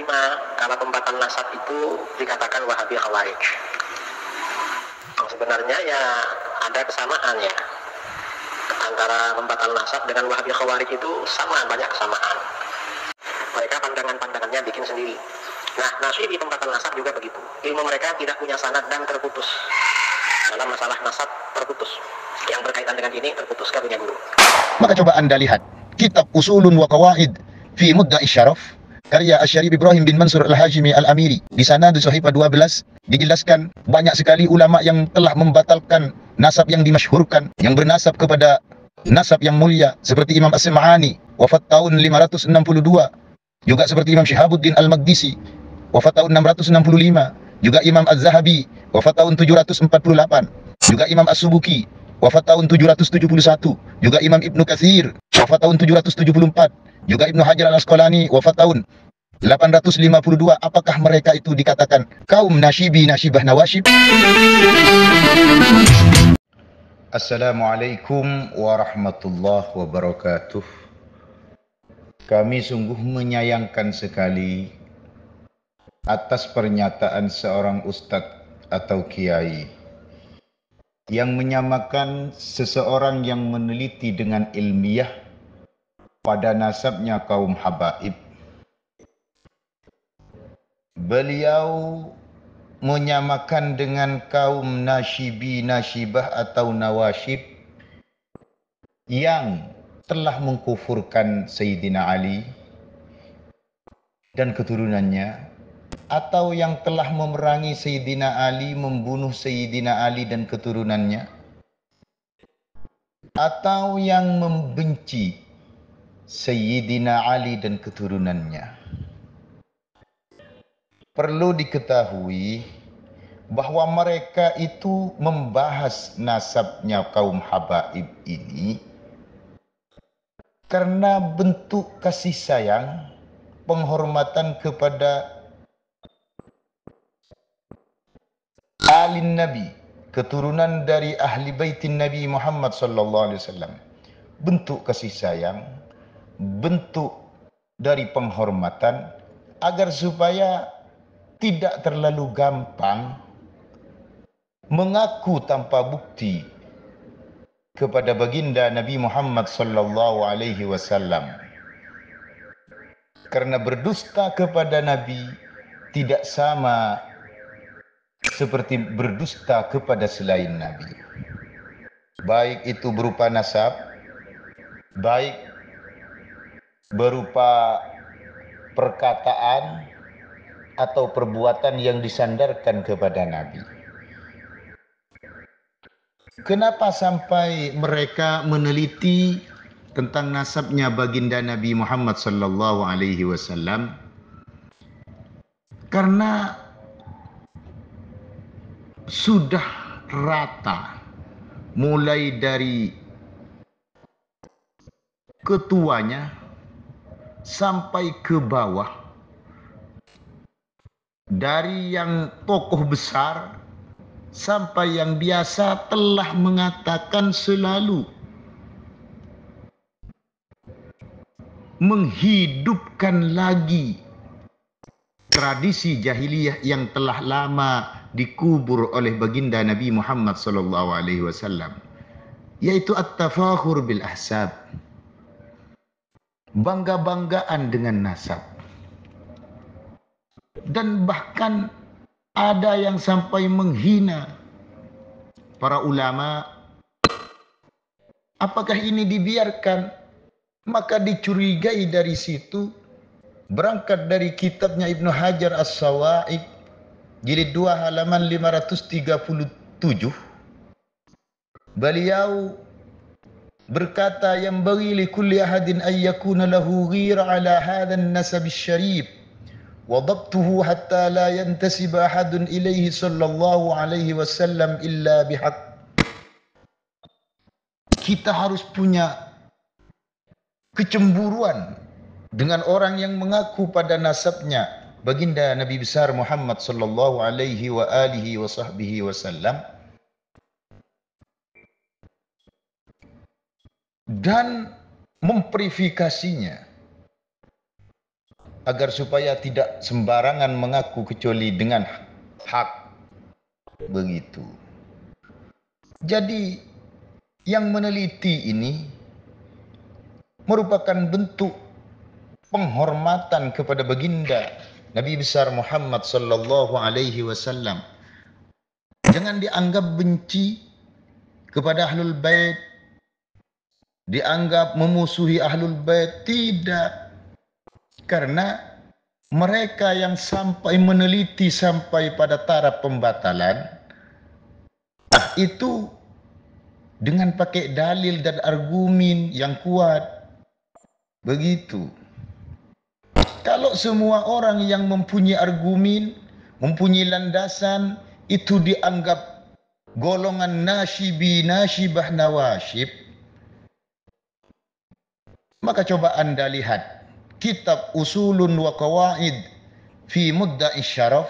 menerima kalau pembatal nasab itu dikatakan Wahabi Khawarij. Sebenarnya ya ada kesamaan ya antara pembatal nasab dengan Wahabi Khawarij, itu sama, banyak kesamaan. Mereka pandangannya bikin sendiri. Nah, Nasyibi pembatal nasab juga begitu. Ilmu mereka tidak punya sanad dan terputus. Dalam masalah nasab terputus. Yang berkaitan dengan ini terputus, gak punya guru. Maka coba Anda lihat kitab Usulun wa Qawaid fi Mudda'i Syaraf karya Asy-Syarif Ibrahim bin Mansur Al-Hajimi Al-Amiri. Di sana di Sahifah 12 dijelaskan banyak sekali ulama yang telah membatalkan nasab yang dimasyhurkan, yang bernasab kepada nasab yang mulia, seperti Imam As-Sam'ani wafat tahun 562, juga seperti Imam Syihabuddin Al-Maqdisi wafat tahun 665, juga Imam Az-Zahabi wafat tahun 748, juga Imam As-Subuki wafat tahun 771, juga Imam Ibnu Katsir wafat tahun 774, juga Ibnu Hajar Al-Asqalani wafat tahun 852. Apakah mereka itu dikatakan kaum nasyibi nasyibah nawasyib? Assalamualaikum warahmatullahi wabarakatuh. Kami sungguh menyayangkan sekali atas pernyataan seorang ustadz atau kiai yang menyamakan seseorang yang meneliti dengan ilmiah pada nasabnya kaum habaib. Beliau menyamakan dengan kaum nasyibi nasyibah atau nawasyib yang telah mengkufurkan Sayyidina Ali dan keturunannya, atau yang telah memerangi Sayyidina Ali, membunuh Sayyidina Ali dan keturunannya, atau yang membenci Sayyidina Ali dan keturunannya. Perlu diketahui bahwa mereka itu membahas nasabnya kaum habaib ini karena bentuk kasih sayang, penghormatan kepada alin Nabi, keturunan dari ahli baitin Nabi Muhammad sallallahu alaihi wasallam. Bentuk kasih sayang, bentuk dari penghormatan, agar supaya tidak terlalu gampang mengaku tanpa bukti kepada baginda Nabi Muhammad sallallahu alaihi wasallam. Karena berdusta kepada Nabi tidak sama seperti berdusta kepada selain Nabi. Baik itu berupa nasab, baik berupa perkataan atau perbuatan yang disandarkan kepada Nabi. Kenapa sampai mereka meneliti tentang nasabnya baginda Nabi Muhammad sallallahu alaihi wasallam? Karena sudah rata, mulai dari ketuanya sampai ke bawah, dari yang tokoh besar sampai yang biasa, telah mengatakan selalu menghidupkan lagi tradisi jahiliyah yang telah lama dikubur oleh baginda Nabi Muhammad sallallahu alaihi wasallam, yaitu at-tafakhur bil ahsab, bangga-banggaan dengan nasab. Dan bahkan ada yang sampai menghina para ulama. Apakah ini dibiarkan? Maka dicurigai dari situ, berangkat dari kitabnya Ibnu Hajar As-Sawa'iq jilid 2 halaman 537. Beliau berkata, yang bagi li kulli ahadin an yakuna lahu ghira ala hadha an-nasab asy-syarif wa dhabtuhu hatta la yantasib ahadun ilaihi sallallahu alaihi wasallam illa bihaq. Kita harus punya kecemburuan dengan orang yang mengaku pada nasabnya baginda Nabi besar Muhammad sallallahu alaihi wa alihi wa sahbihi wasallam, dan memverifikasinya agar supaya tidak sembarangan mengaku kecuali dengan hak. Begitu. Jadi yang meneliti ini merupakan bentuk penghormatan kepada baginda Nabi besar Muhammad sallallahu alaihi wasallam. Jangan dianggap benci kepada ahlul bait, dianggap memusuhi ahlul bait, tidak. Karena mereka yang sampai meneliti sampai pada taraf pembatalan itu dengan pakai dalil dan argumen yang kuat. Begitu. Kalau semua orang yang mempunyai argumen, mempunyai landasan, itu dianggap golongan nasyibi, nasyibah, nawasyib, maka coba Anda lihat kitab Usulun wa Qawaid fi Mudda'i Syaraf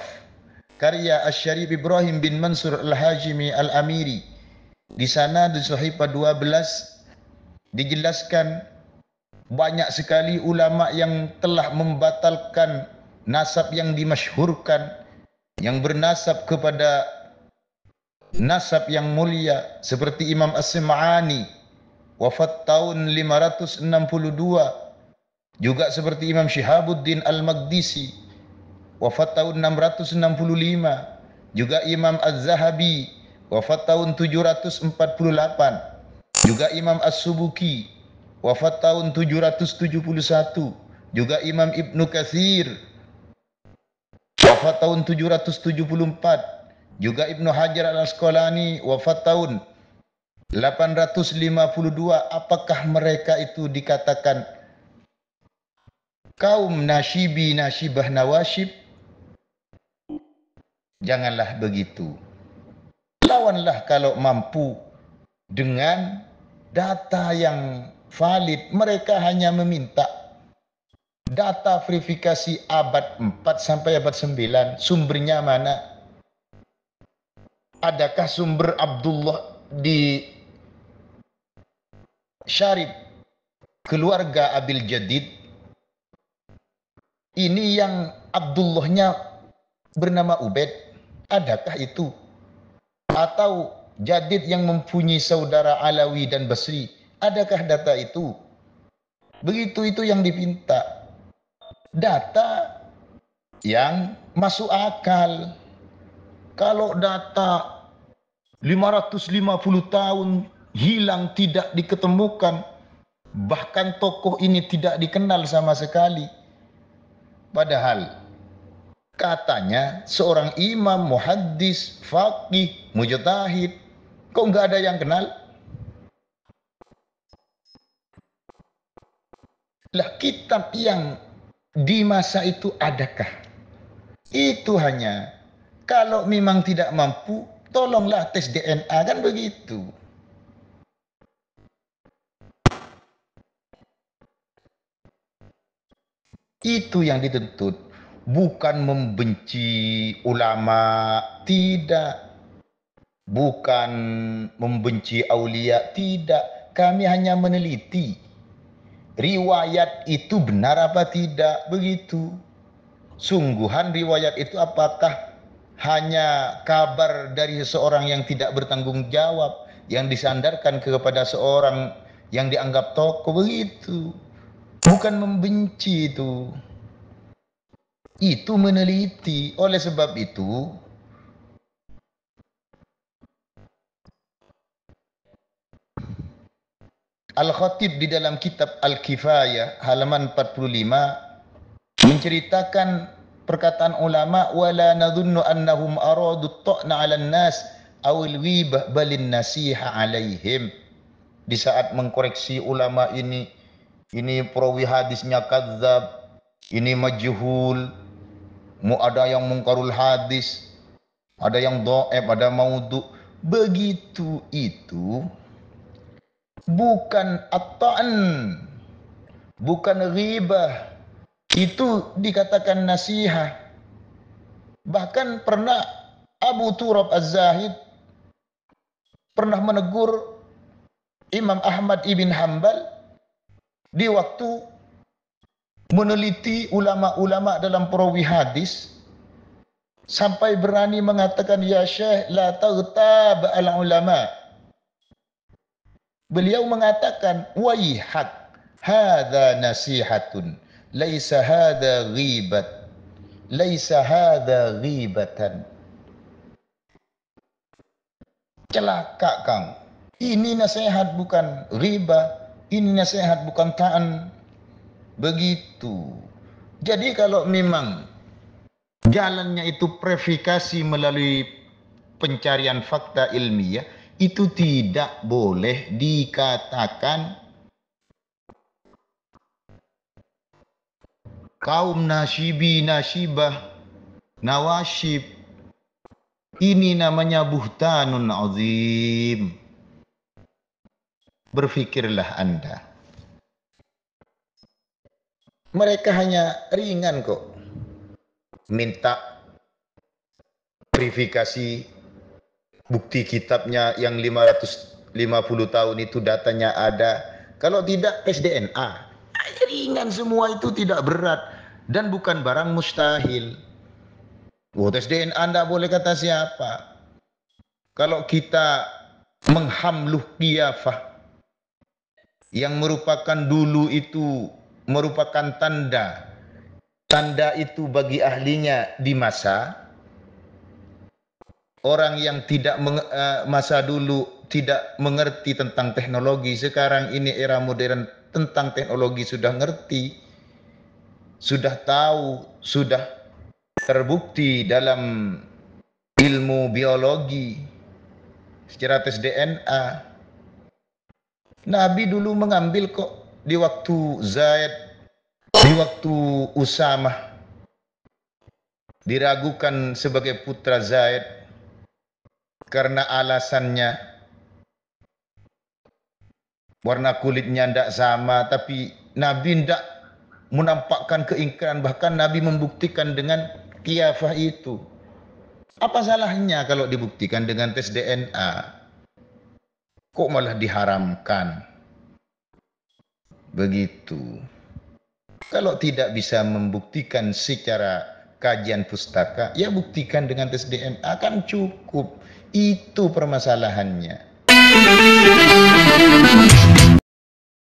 karya Asy-Syarif Ibrahim bin Mansur Al-Hajimi Al-Amiri. Di sana di Sahifah 12 dijelaskan banyak sekali ulama yang telah membatalkan nasab yang dimasyhurkan, yang bernasab kepada nasab yang mulia, seperti Imam As-Sim'ani wafat tahun 562, juga seperti Imam Syihabuddin Al-Maqdisi wafat tahun 665, juga Imam Az-Zahabi wafat tahun 748, juga Imam As-Subuki wafat tahun 771, juga Imam Ibnu Katsir wafat tahun 774, juga Ibnu Hajar Al-Asqalani wafat tahun 852. Apakah mereka itu dikatakan kaum nasyibi, nasyibah, nawasyib? Janganlah begitu. Lawanlah kalau mampu dengan data yang valid. Mereka hanya meminta data verifikasi abad 4 sampai abad 9. Sumbernya mana? Adakah sumber Abdullah di Syarif keluarga Abil Jadid? Ini yang Abdullahnya bernama Ubaid. Adakah itu? Atau Jadid yang mempunyai saudara Alawi dan Basri? Adakah data itu? Begitu, itu yang dipinta. Data yang masuk akal. Kalau data 550 tahun hilang tidak diketemukan, bahkan tokoh ini tidak dikenal sama sekali. Padahal katanya seorang imam, muhaddis, faqih, mujtahid, kok nggak ada yang kenal? Lah, kitab yang di masa itu adakah? Itu hanya kalau memang tidak mampu, tolonglah tes DNA, kan begitu. Itu yang dituntut, bukan membenci ulama, tidak. Bukan membenci aulia, tidak. Kami hanya meneliti riwayat itu benar apa tidak, begitu. Sungguhan riwayat itu apakah hanya kabar dari seseorang yang tidak bertanggung jawab, yang disandarkan kepada seorang yang dianggap tokoh, begitu. Bukan membenci itu. Itu meneliti. Oleh sebab itu, Al-Khatib di dalam kitab Al-Kifayah halaman 45 menceritakan perkataan ulama, wala nadhunnu annahum aradu at-ta'na 'ala an-nas aw al-ghibah balin nasiha 'alaihim. Di saat mengkoreksi ulama ini perawi hadisnya kadzab, ini majhul, ada yang mungkarul hadis, ada yang dhaif, ada maudhu. Begitu itu bukan at-ta'n, bukan ghibah. Itu dikatakan nasihat. Bahkan pernah Abu Turab Az-Zahid pernah menegur Imam Ahmad ibn Hanbal di waktu meneliti ulama-ulama dalam perawi hadis sampai berani mengatakan, ya Syekh, la taghtab al-ulama. Beliau mengatakan, waihak, hadha nasihatun, laisa hadha ghibat, laisa hadha ghibatan. Celaka Kang, ini nasihat bukan riba, ini nasihat bukan ta'an. Begitu. Jadi kalau memang jalannya itu verifikasi melalui pencarian fakta ilmiah, itu tidak boleh dikatakan kaum nasyibi, nasyibah, nawasyib. Ini namanya buhtanun azim. Berfikirlah Anda. Mereka hanya ringan kok. Minta verifikasi bukti kitabnya yang 550 tahun itu datanya ada. Kalau tidak, tes DNA. Ringan semua, itu tidak berat. Dan bukan barang mustahil. Tes DNA Anda boleh kata siapa. Kalau kita menghamluh qiyafah, yang merupakan dulu itu merupakan tanda itu bagi ahlinya di masa orang yang tidak masa dulu tidak mengerti tentang teknologi. Sekarang ini era modern, tentang teknologi sudah ngerti, sudah tahu, sudah terbukti dalam ilmu biologi secara tes DNA. Nabi dulu mengambil kok di waktu Zaid, di waktu Usamah diragukan sebagai putra Zaid karena alasannya warna kulitnya tidak sama, tapi Nabi tidak menampakkan keingkaran, bahkan Nabi membuktikan dengan qiyafah itu. Apa salahnya kalau dibuktikan dengan tes DNA? Kok malah diharamkan? Begitu. Kalau tidak bisa membuktikan secara kajian pustaka, ya buktikan dengan tes DNA kan cukup. Itu permasalahannya.